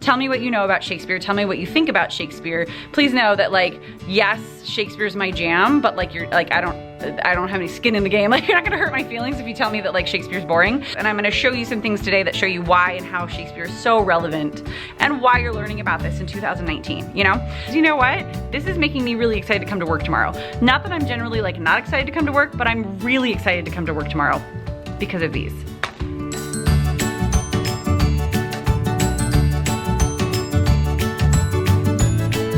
Tell me what you know about Shakespeare. Tell me what you think about Shakespeare. Please know that, like, yes, Shakespeare's my jam, but like I don't have any skin in the game. Like, you're not gonna hurt my feelings if you tell me that like Shakespeare's boring. And I'm gonna show you some things today that show you why and how Shakespeare is so relevant and why you're learning about this in 2019, you know? You know what? This is making me really excited to come to work tomorrow. Not that I'm generally like not excited to come to work, but I'm really excited to come to work tomorrow because of these.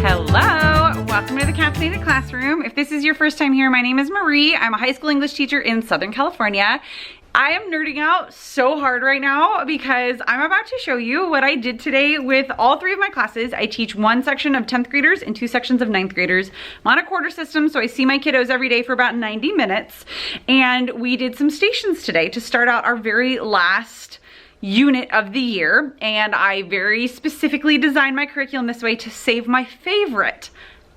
Hello, welcome to the Caffeinated Classroom. If this is your first time here, my name is Marie. I'm a high school English teacher in Southern California. I am nerding out so hard right now because I'm about to show you what I did today with all three of my classes. I teach one section of 10th graders and two sections of 9th graders. I'm on a quarter system, so I see my kiddos every day for about 90 minutes. And we did some stations today to start out our very last unit of the year, and I very specifically designed my curriculum this way to save my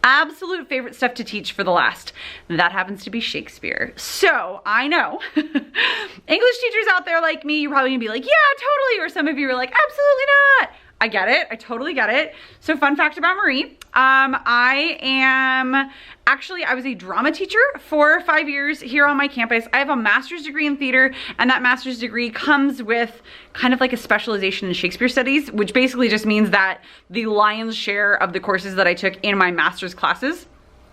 absolute favorite stuff to teach for the last. That happens to be Shakespeare. So I know English teachers out there like me, you're probably gonna be like, yeah, totally, or some of you are like, absolutely not. I get it, I totally get it. So fun fact about Marie, I was a drama teacher for 5 years here on my campus. I have a master's degree in theater, and that master's degree comes with kind of like a specialization in Shakespeare Studies, which basically just means that the lion's share of the courses that I took in my master's classes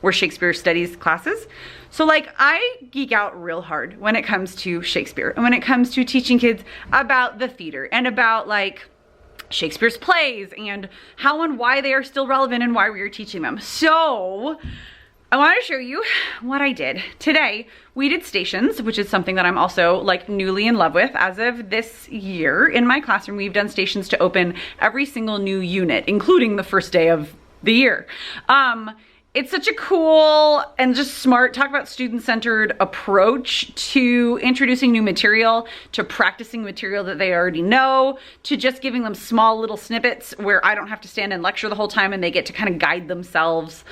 were Shakespeare Studies classes. So like, I geek out real hard when it comes to Shakespeare, and when it comes to teaching kids about the theater and about like Shakespeare's plays and how and why they are still relevant and why we are teaching them. So I want to show you what I did. Today, we did stations, which is something that I'm also like newly in love with. As of this year in my classroom, we've done stations to open every single new unit, including the first day of the year. It's such a cool and just smart, talk about student-centered approach to introducing new material, to practicing material that they already know, to just giving them small little snippets where I don't have to stand and lecture the whole time and they get to kind of guide themselves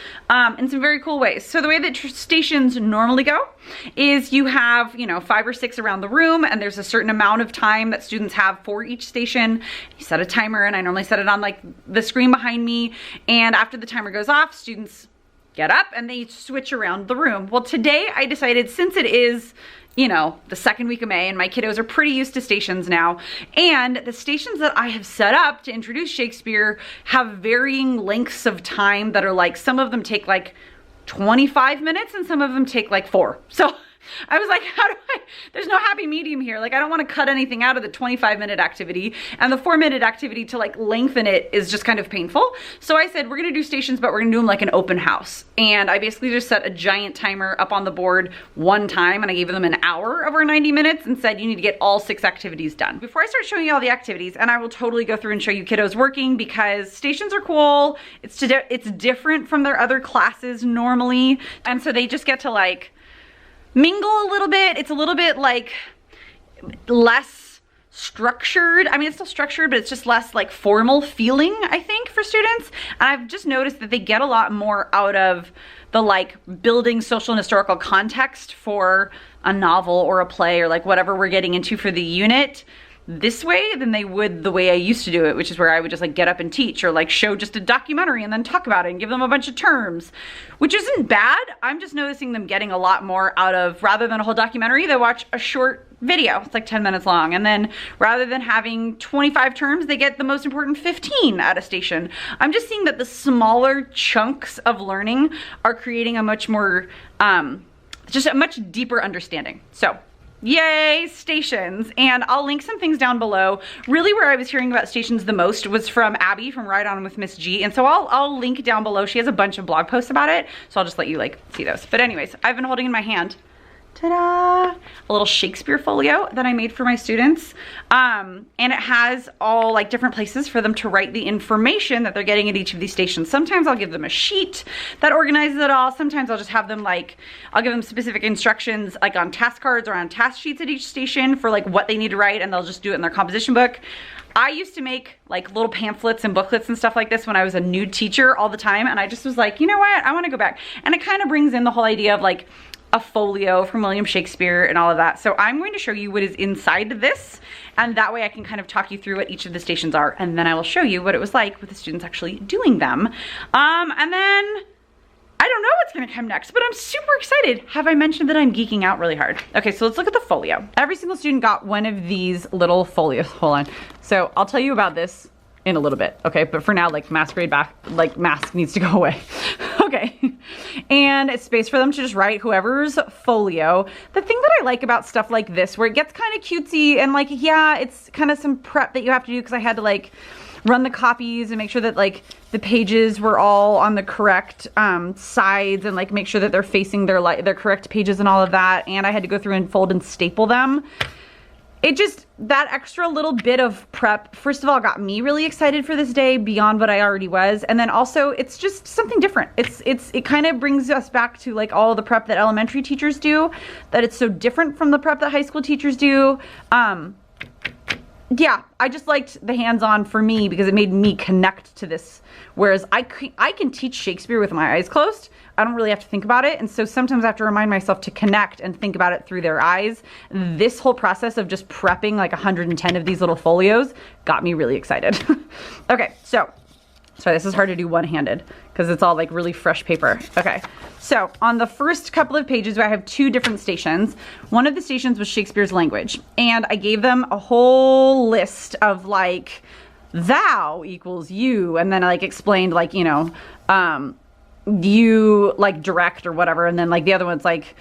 in some very cool ways. So the way that stations normally go is you have, you know, 5 or 6 around the room, and there's a certain amount of time that students have for each station. You set a timer, and I normally set it on like the screen behind me, and after the timer goes off, students get up and they switch around the room. Well, today I decided, since it is, you know, the second week of May and my kiddos are pretty used to stations now, and the stations that I have set up to introduce Shakespeare have varying lengths of time that are like, some of them take like 25 minutes and some of them take like 4. So I was like, there's no happy medium here. Like, I don't want to cut anything out of the 25-minute activity, and the 4-minute activity to like lengthen it is just kind of painful. So I said, we're gonna do stations, but we're gonna do them like an open house. And I basically just set a giant timer up on the board one time, and I gave them an hour of our 90 minutes and said, you need to get all 6 activities done. Before I start showing you all the activities, and I will totally go through and show you kiddos working, because stations are cool. It's different from their other classes normally. And so they just get to like mingle a little bit. It's a little bit like less structured. I mean, it's still structured, but it's just less like formal feeling, I think, for students. And I've just noticed that they get a lot more out of the like building social and historical context for a novel or a play or like whatever we're getting into for the unit this way than they would the way I used to do it, which is where I would just like get up and teach, or like show just a documentary and then talk about it and give them a bunch of terms, which isn't bad. I'm just noticing them getting a lot more out of, rather than a whole documentary, they watch a short video. It's like 10 minutes long. And then rather than having 25 terms, they get the most important 15 at a station. I'm just seeing that the smaller chunks of learning are creating a much more, just a much deeper understanding. So yay, stations. And I'll link some things down below. Really, where I was hearing about stations the most was from Abby from Ride On with Miss G. And so I'll link down below. She has a bunch of blog posts about it, so I'll just let you like see those. But anyways, I've been holding in my hand, ta-da, a little Shakespeare folio that I made for my students. And it has all like different places for them to write the information that they're getting at each of these stations. Sometimes I'll give them a sheet that organizes it all. Sometimes I'll just have them like, I'll give them specific instructions like on task cards or on task sheets at each station for like what they need to write, and they'll just do it in their composition book. I used to make like little pamphlets and booklets and stuff like this when I was a new teacher all the time, and I just was like, you know what, I want to go back. And it kind of brings in the whole idea of like a folio from William Shakespeare and all of that. So I'm going to show you what is inside this, and that way I can kind of talk you through what each of the stations are, and then I will show you what it was like with the students actually doing them. And then I don't know what's gonna come next, but I'm super excited. Have I mentioned that I'm geeking out really hard? Okay, so let's look at the folio. Every single student got one of these little folios. Hold on. So I'll tell you about this in a little bit, okay? But for now, like Masquerade back, like mask needs to go away. Okay. And it's space for them to just write whoever's folio. The thing that I like about stuff like this, where it gets kind of cutesy and like, yeah, it's kind of some prep that you have to do because I had to like run the copies and make sure that like the pages were all on the correct sides and like make sure that they're facing their correct pages and all of that. And I had to go through and fold and staple them. It just, that extra little bit of prep, first of all, got me really excited for this day beyond what I already was. And then also it's just something different. It kind of brings us back to like all the prep that elementary teachers do, that it's so different from the prep that high school teachers do. Yeah, I just liked the hands-on for me because it made me connect to this. Whereas I can teach Shakespeare with my eyes closed. I don't really have to think about it. And so sometimes I have to remind myself to connect and think about it through their eyes. This whole process of just prepping like 110 of these little folios got me really excited. Okay, so sorry, this is hard to do one-handed because it's all like really fresh paper. Okay, so on the first couple of pages, I have two different stations. One of the stations was Shakespeare's language, and I gave them a whole list of like, thou equals you, and then I like explained like, you know, you like direct or whatever, and then like the other one's like,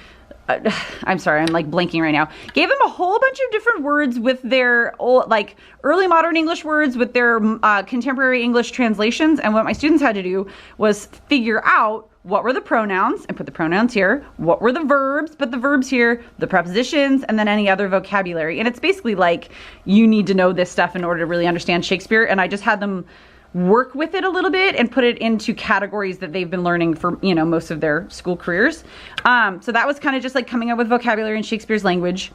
I'm sorry, I'm like blanking right now. Gave them a whole bunch of different words with their old, like early modern English words with their contemporary English translations. And what my students had to do was figure out what were the pronouns and put the pronouns here, what were the verbs, put the verbs here, the prepositions, and then any other vocabulary. And it's basically like, you need to know this stuff in order to really understand Shakespeare. And I just had them work with it a little bit and put it into categories that they've been learning for, you know, most of their school careers. So that was kind of just like coming up with vocabulary in Shakespeare's language.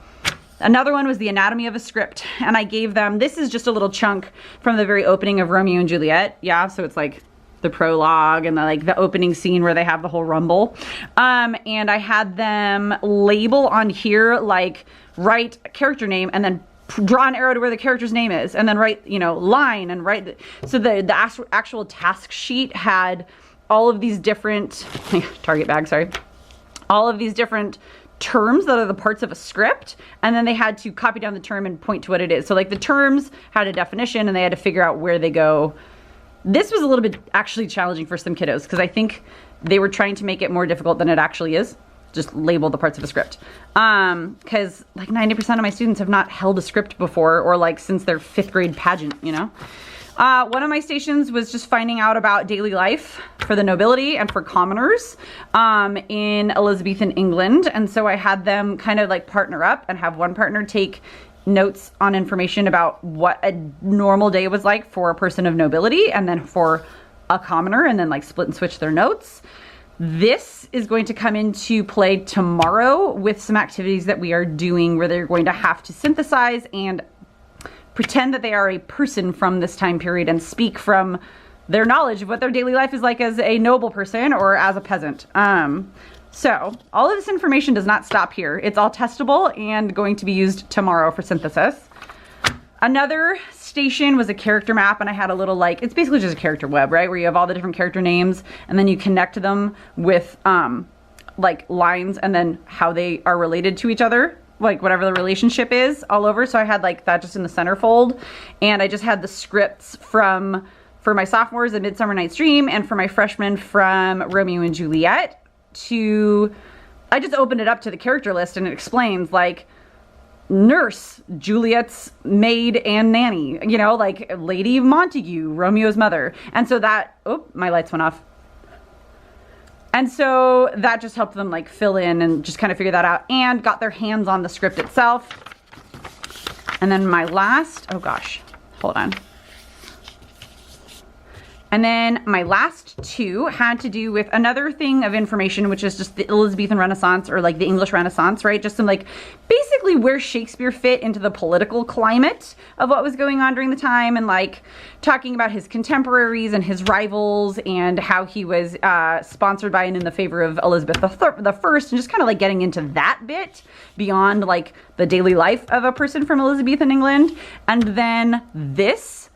Another one was the anatomy of a script. And I gave them, this is just a little chunk from the very opening of Romeo and Juliet. Yeah, so it's like the prologue and the opening scene where they have the whole rumble. And I had them label on here, like write a character name and then draw an arrow to where the character's name is, and then write, you know, line and write. So the actual task sheet had all of these different, target bag, sorry. All of these different terms that are the parts of a script, and then they had to copy down the term and point to what it is. So like the terms had a definition and they had to figure out where they go. This was a little bit actually challenging for some kiddos because I think they were trying to make it more difficult than it actually is. Just label the parts of a script. Because like 90% of my students have not held a script before, or like since their 5th grade pageant, you know? One of my stations was just finding out about daily life for the nobility and for commoners in Elizabethan England. And so I had them kind of like partner up and have one partner take notes on information about what a normal day was like for a person of nobility and then for a commoner, and then like split and switch their notes. This is going to come into play tomorrow with some activities that we are doing where they're going to have to synthesize and pretend that they are a person from this time period and speak from their knowledge of what their daily life is like as a noble person or as a peasant. So all of this information does not stop here. It's all testable and going to be used tomorrow for synthesis. Another station was a character map, and I had a little like, it's basically just a character web, right? Where you have all the different character names and then you connect them with like lines and then how they are related to each other, like whatever the relationship is all over. So I had like that just in the centerfold, and I just had the scripts for my sophomores, A Midsummer Night's Dream, and for my freshmen from Romeo and Juliet I just opened it up to the character list and it explains like, nurse, Juliet's maid and nanny, you know, like Lady Montague, Romeo's mother. And so that, oh, my lights went off. And so that just helped them like fill in and just kind of figure that out, and got their hands on the script itself. And then my last, oh gosh, hold on. And then my last two had to do with another thing of information, which is just the Elizabethan Renaissance, or like the English Renaissance, right? Just some like basic basically where Shakespeare fit into the political climate of what was going on during the time, and like talking about his contemporaries and his rivals and how he was sponsored by and in the favor of Elizabeth the First, and just kind of like getting into that bit beyond like the daily life of a person from Elizabethan England. And then this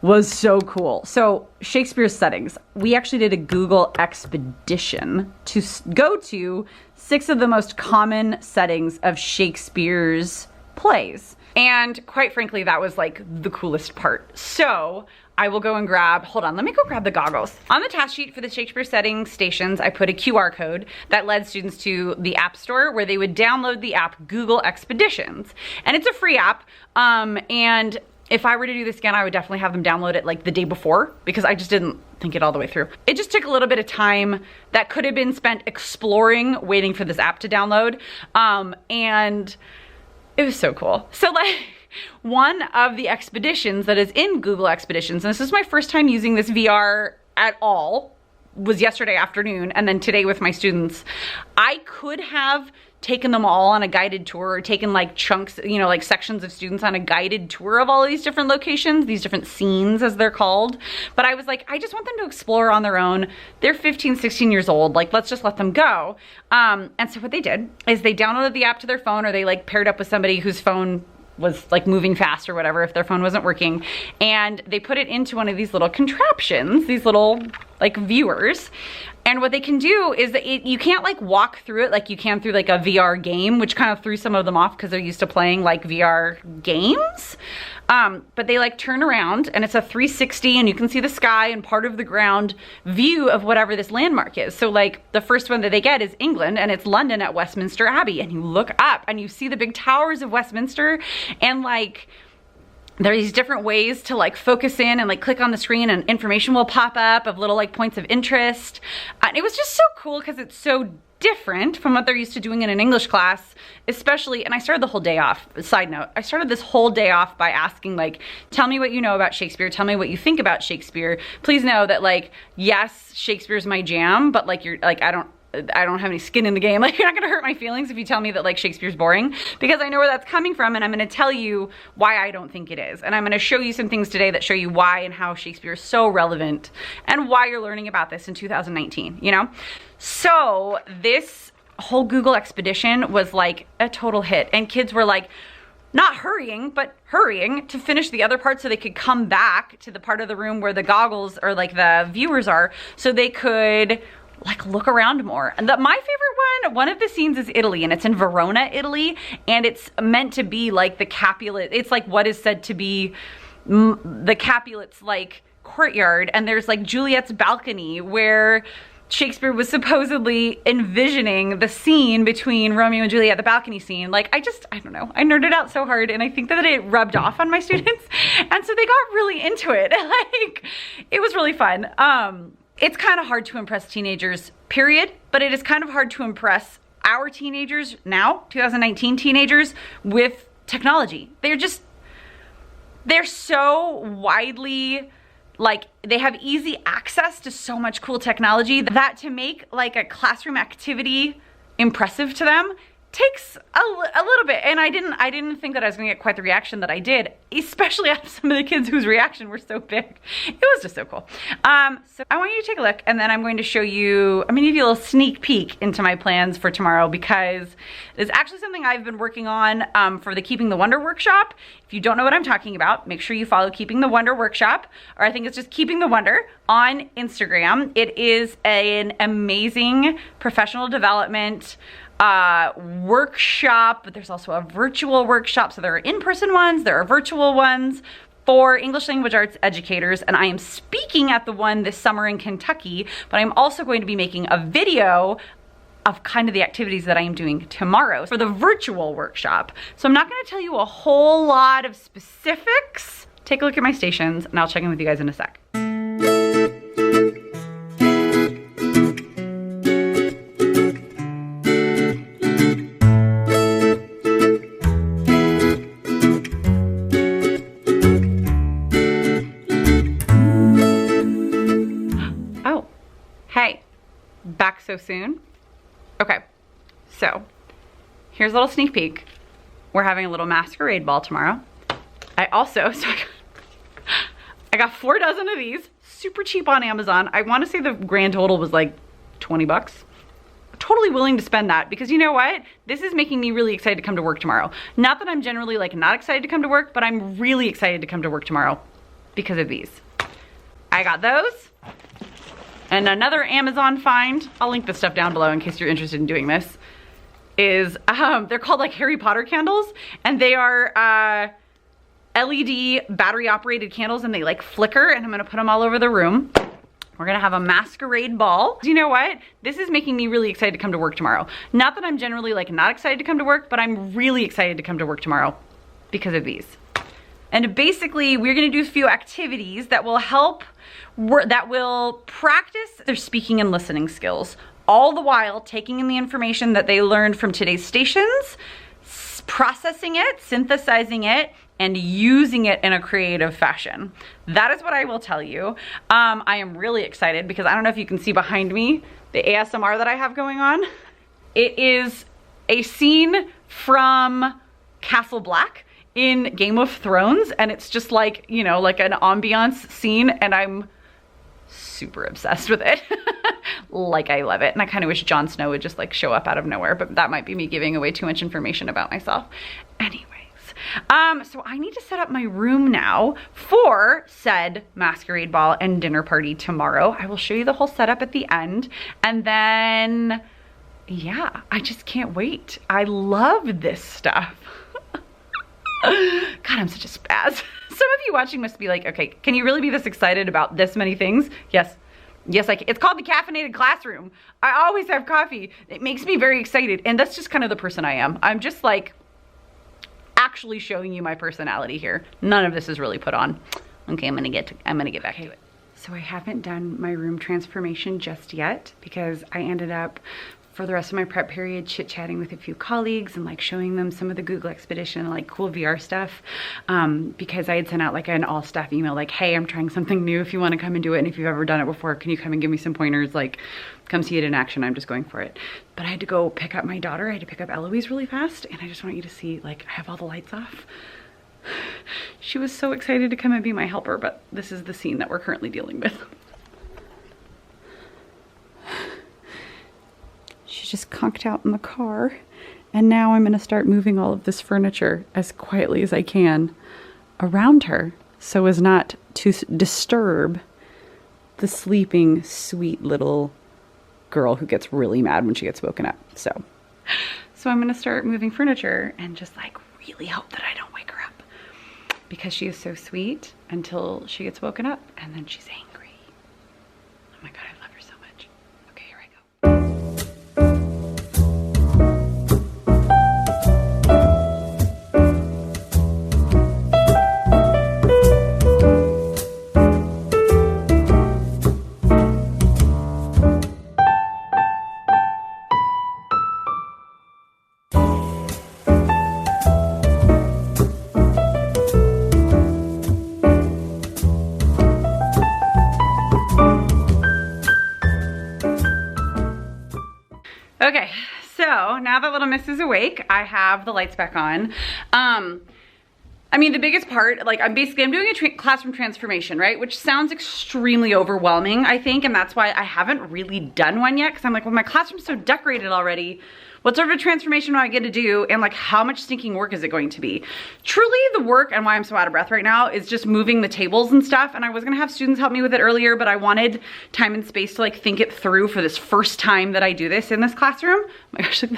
was so cool. So Shakespeare Settings, we actually did a Google expedition to go to 6 of the most common settings of Shakespeare's plays. And quite frankly, that was like the coolest part. So I will go and grab, hold on, let me go grab the goggles. On the task sheet for the Shakespeare Settings stations, I put a QR code that led students to the App Store where they would download the app Google Expeditions. And it's a free app, and if I were to do this again, I would definitely have them download it like the day before, because I just didn't think it all the way through. It just took a little bit of time that could have been spent exploring, waiting for this app to download. And it was so cool. So like one of the expeditions that is in Google Expeditions, and this is my first time using this VR at all, was yesterday afternoon, and then today with my students. I could have taken them all on a guided tour, or taken like chunks, you know, like sections of students on a guided tour of all of these different locations, these different scenes as they're called. But I was like, I just want them to explore on their own. They're 15, 16 years old. Like, let's just let them go. And so what they did is they downloaded the app to their phone, or they like paired up with somebody whose phone was like moving fast or whatever if their phone wasn't working, and they put it into one of these little contraptions, these little like viewers. And what they can do is that you can't like walk through it like you can through like a VR game, which kind of threw some of them off because they're used to playing like VR games. But they like turn around, and it's a 360, and you can see the sky and part of the ground view of whatever this landmark is. So like the first one that they get is England, and it's London at Westminster Abbey, and you look up and you see the big towers of Westminster, and like there are these different ways to like focus in and like click on the screen, and information will pop up of little like points of interest. And it was just so cool because it's so different from what they're used to doing in an English class, especially. And I started the whole day off, side note, I started this whole day off by asking like, tell me what you know about Shakespeare, tell me what you think about Shakespeare. Please know that like, yes, Shakespeare's my jam, but like you're like, I don't have any skin in the game. Like, you're not gonna hurt my feelings if you tell me that like Shakespeare's boring, because I know where that's coming from, and I'm gonna tell you why I don't think it is. And I'm gonna show you some things today that show you why and how Shakespeare is so relevant, and why you're learning about this in 2019, you know? So this whole Google expedition was like a total hit, and kids were like, not hurrying, but hurrying to finish the other part so they could come back to the part of the room where the goggles or like the viewers are, so they could like look around more. And my favorite one of the scenes is Italy, and it's in Verona, Italy, and it's meant to be like the Capulet. It's like what is said to be the Capulet's like courtyard, and there's like Juliet's balcony where Shakespeare was supposedly envisioning the scene between Romeo and Juliet, the balcony scene. Like, I don't know. I nerded out so hard, and I think that it rubbed off on my students. And so they got really into it. Like, it was really fun. It's kind of hard to impress teenagers, period, but it is kind of hard to impress our teenagers now, 2019 teenagers, with technology. They're so widely, like, they have easy access to so much cool technology that to make like a classroom activity impressive to them takes a little bit. And I didn't think that I was gonna get quite the reaction that I did, especially out of some of the kids whose reaction were so big. It was just so cool. So I want you to take a look, and then I'm going to show you, I'm gonna give you a little sneak peek into my plans for tomorrow, because it's actually something I've been working on for the Keeping the Wonder workshop. If you don't know what I'm talking about, make sure you follow Keeping the Wonder workshop, or I think it's just Keeping the Wonder on Instagram. It is an amazing professional development workshop, but there's also a virtual workshop. So there are in-person ones, there are virtual ones for English language arts educators, and I am speaking at the one this summer in Kentucky, but I'm also going to be making a video of kind of the activities that I am doing tomorrow for the virtual workshop. So I'm not gonna tell you a whole lot of specifics. Take a look at my stations, and I'll check in with you guys in a sec. Back so soon? Okay, so here's a little sneak peek. we're having a little masquerade ball tomorrow. I also, I got 4 dozen of these, super cheap on Amazon. I want to say the grand total was like 20 bucks. Totally willing to spend that because you know what? This is making me really excited to come to work tomorrow. Not that I'm generally like not excited to come to work, but I'm really excited to come to work tomorrow because of these. I got those. And another Amazon find, I'll link this stuff down below in case you're interested in doing this, is they're called like Harry Potter candles, and they are LED battery operated candles, and they like flicker, and I'm gonna put them all over the room. We're gonna have a masquerade ball. You know what? This is making me really excited to come to work tomorrow. Not that I'm generally like not excited to come to work, but I'm really excited to come to work tomorrow because of these. And basically, we're gonna do a few activities that will help, that will practice their speaking and listening skills, all the while taking in the information that they learned from today's stations, processing it, synthesizing it, and using it in a creative fashion. That is what I will tell you. I am really excited because I don't know if you can see behind me the ASMR that I have going on. It is a scene from Castle Black in Game of Thrones, and it's just like, you know, like an ambiance scene, and I'm super obsessed with it. Like, I love it. And I kind of wish Jon Snow would just like show up out of nowhere, but that might be me giving away too much information about myself. Anyways, so I need to set up my room now for said masquerade ball and dinner party tomorrow. I will show you the whole setup at the end. And then, yeah, I just can't wait. I love this stuff. God, I'm such a spaz. Some of you watching must be like, okay, can you really be this excited about this many things? Yes. Yes, it's called the caffeinated classroom. I always have coffee. It makes me very excited. And that's just kind of the person I am. I'm just like actually showing you my personality here. None of this is really put on. Okay, I'm gonna get back to it. So I haven't done my room transformation just yet because I ended up for the rest of my prep period chit-chatting with a few colleagues and like showing them some of the Google Expedition and like cool VR stuff, because I had sent out like an all staff email like, hey, I'm trying something new if you want to come and do it, and if you've ever done it before, can you come and give me some pointers, like come see it in action, I'm just going for it. But I had to go pick up my daughter, I had to pick up Eloise really fast, and I just want you to see, like, I have all the lights off. She was so excited to come and be my helper, but this is the scene that we're currently dealing with. She just conked out in the car, and now I'm gonna start moving all of this furniture as quietly as I can around her so as not to disturb the sleeping, sweet little girl who gets really mad when she gets woken up. So I'm gonna start moving furniture and just like really hope that I don't wake her up because she is so sweet until she gets woken up, and then she's angry. Oh my God, I love her so much. Okay, here I go. Okay, so now that little miss is awake, I have the lights back on. I mean, the biggest part, like I'm doing a classroom transformation, right? Which sounds extremely overwhelming, I think, and that's why I haven't really done one yet, because I'm like, well, my classroom's so decorated already. What sort of a transformation do I get to do? And like, how much stinking work is it going to be? Truly the work, and why I'm so out of breath right now, is just moving the tables and stuff. And I was gonna have students help me with it earlier, but I wanted time and space to like think it through for this first time that I do this in this classroom. Oh my gosh, the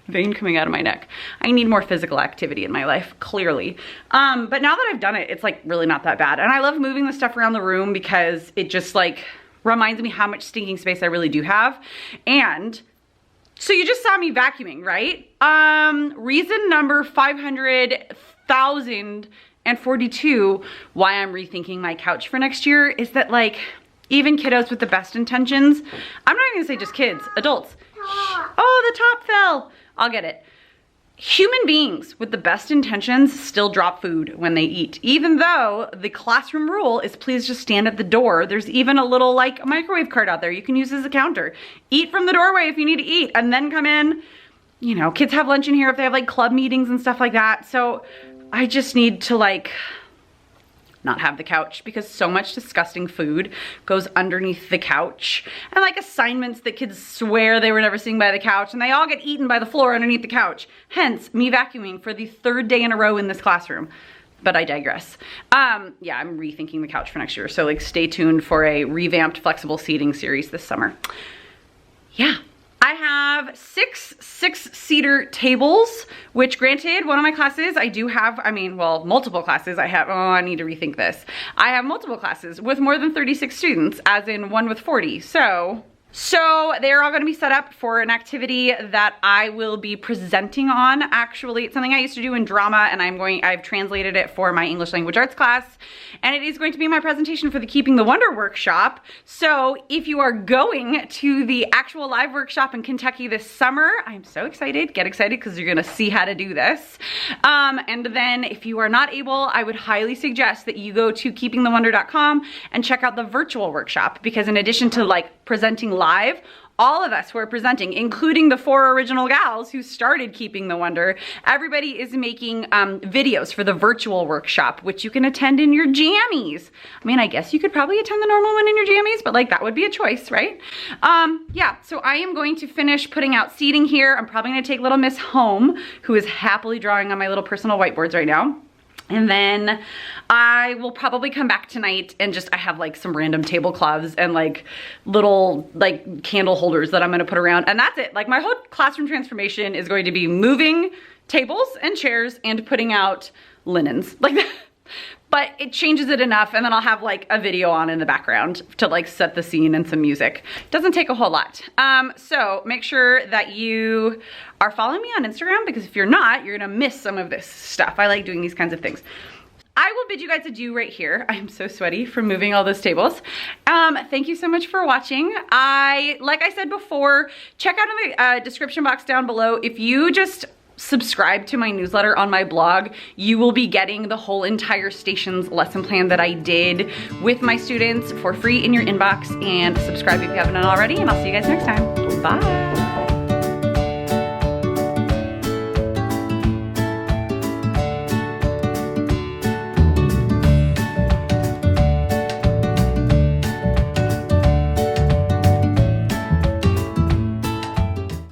vein coming out of my neck. I need more physical activity in my life, clearly. But now that I've done it, it's like really not that bad. And I love moving the stuff around the room because it just like reminds me how much stinking space I really do have. And so you just saw me vacuuming, right? Reason number 500,042 why I'm rethinking my couch for next year is that like, even kiddos with the best intentions, I'm not even gonna say just kids, adults. Oh, the top fell. I'll get it. Human beings with the best intentions still drop food when they eat, even though the classroom rule is please just stand at the door. There's even a little like microwave cart out there you can use as a counter. Eat from the doorway if you need to eat, and then come in you know, kids have lunch in here if they have like club meetings and stuff like that. So I just need to like not have the couch because so much disgusting food goes underneath the couch, and like assignments that kids swear they were never seeing by the couch, and they all get eaten by the floor underneath the couch. Hence me vacuuming for the 3rd day in a row in this classroom. But I digress. Yeah, I'm rethinking the couch for next year. So like stay tuned for a revamped flexible seating series this summer. Yeah. I have 6 6-seater tables, which granted, one of my classes I do have, I mean, well, multiple classes I have, oh, I need to rethink this. I have multiple classes with more than 36 students, as in one with 40. So they're all gonna be set up for an activity that I will be presenting on. Actually, it's something I used to do in drama, and I've translated it for my English language arts class, and it is going to be my presentation for the Keeping the Wonder workshop. So if you are going to the actual live workshop in Kentucky this summer, I'm so excited. Get excited because you're gonna see how to do this. And then if you are not able, I would highly suggest that you go to keepingthewonder.com and check out the virtual workshop, because in addition to like presenting live, all of us who are presenting, including the 4 original gals who started Keeping the Wonder, everybody is making videos for the virtual workshop, which you can attend in your jammies. I mean, I guess you could probably attend the normal one in your jammies, but like that would be a choice, right? Yeah, so I am going to finish putting out seating here. I'm probably gonna take little Miss home, who is happily drawing on my little personal whiteboards right now. And then I will probably come back tonight and just, I have like some random tablecloths and like little like candle holders that I'm gonna put around, and that's it. Like my whole classroom transformation is going to be moving tables and chairs and putting out linens like that. But it changes it enough, and then I'll have like a video on in the background to like set the scene and some music. Doesn't take a whole lot. So make sure that you are following me on Instagram, because if you're not, you're gonna miss some of this stuff. I like doing these kinds of things. I will bid you guys adieu right here. I'm so sweaty from moving all those tables. Thank you so much for watching. Like I said before, check out in the description box down below. If you just subscribe to my newsletter on my blog, you will be getting the whole entire stations lesson plan that I did with my students for free in your inbox. And subscribe if you haven't done already, and I'll see you guys next time. Bye.